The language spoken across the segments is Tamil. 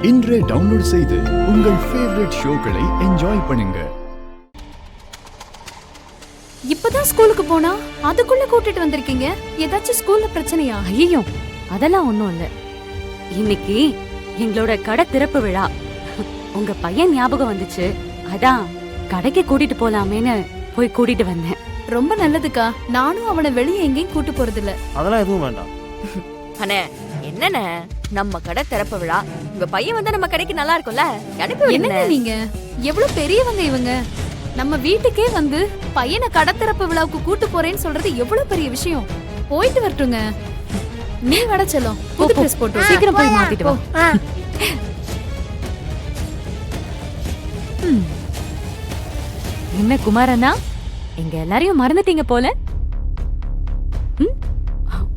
இன்றே டவுன்லோட் செய்து உங்கள் ஃபேவரட் ஷோக்களை என்ஜாய் பண்ணுங்க. இப்பதான் ஸ்கூலுக்கு போனா அதுக்குள்ள கூட்டிட்டு வந்திருக்கீங்க. ஏதாச்சும் ஸ்கூல்ல பிரச்சனையா? ஐயோ, அதெல்லாம் ஒண்ணும் இல்ல. இன்னைக்கு எங்களோட கடை திறப்பு விழா. உங்க பையன் ஞாபகம் வந்துச்சு, அதான் கடைக்கு கூட்டிட்டு போலாமேன்னு போய் கூட்டிட்டு வந்தேன். ரொம்ப நல்லதுக்கா. நானும் அவனை வெளியே எங்கேயும் கூட்டு போறது இல்ல. அதெல்லாம் எதுவும் வேண்டாம். அண்ணே, என்னண்ணே, நம்ம கடை திறப்பு விழா, உங்க பையன் வந்தா நம்ம கடைக்கு நல்லா இருக்கும்ல, அனுப்பி என்னங்க விடுங்க. நீங்க எவ்வளவு பெரியவங்க இவங்க. நம்ம வீட்டுக்கே வந்து பையனை கடை திறப்பு விழாவுக்கு கூட்டு போறேன்னு சொல்றது எவ்வளவு பெரிய விஷயம். போயிட்டு வரட்டுங்க. நீ வட செல்லும். புது ட்ரெஸ் போட்டு சீக்கிரம் போய் மாத்திட்டு வா. என்ன குமாரண்ணா, எங்க எல்லாரையும் மறந்துட்டீங்க போல.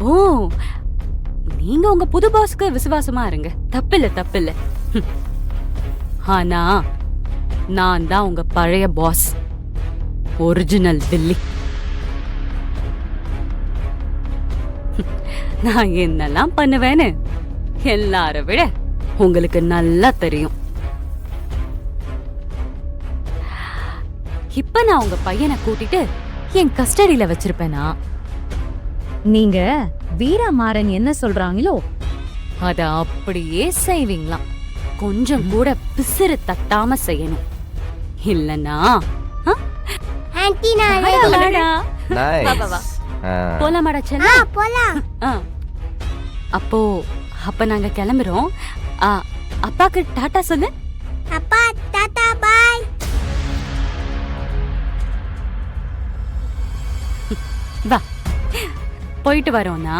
ஓ, நீங்க உங்க புது பாஸ்க்கு விசுவாசமா இருங்க, தப்பில்ல தப்பில்ல. ஆனா நான் தான் உங்க பழைய பாஸ், ஒரிஜினல் வில்லி. நான் என்னெல்லாம் பண்ணுவேன்னு எல்லார விட உங்களுக்கு நல்லா தெரியும். இப்ப நான் உங்க பையனை கூட்டிட்டு என் கஸ்டடியில வச்சிருப்பேனா? நீங்க வீரமாறன் என்ன சொல்றாங்களோ அத அப்படியே செய்வீங்களாம். கொஞ்சம் கூட பிசிறு தட்டாம செய்யணும், இல்லனா போலாமாடா செல்லம்? அப்போ அப்ப நாங்க கிளம்புறோம். அப்பாக்கு டாடா சொல்லு. அப்பா டாடா பை. வா, போயிட்டு வரோம்னா.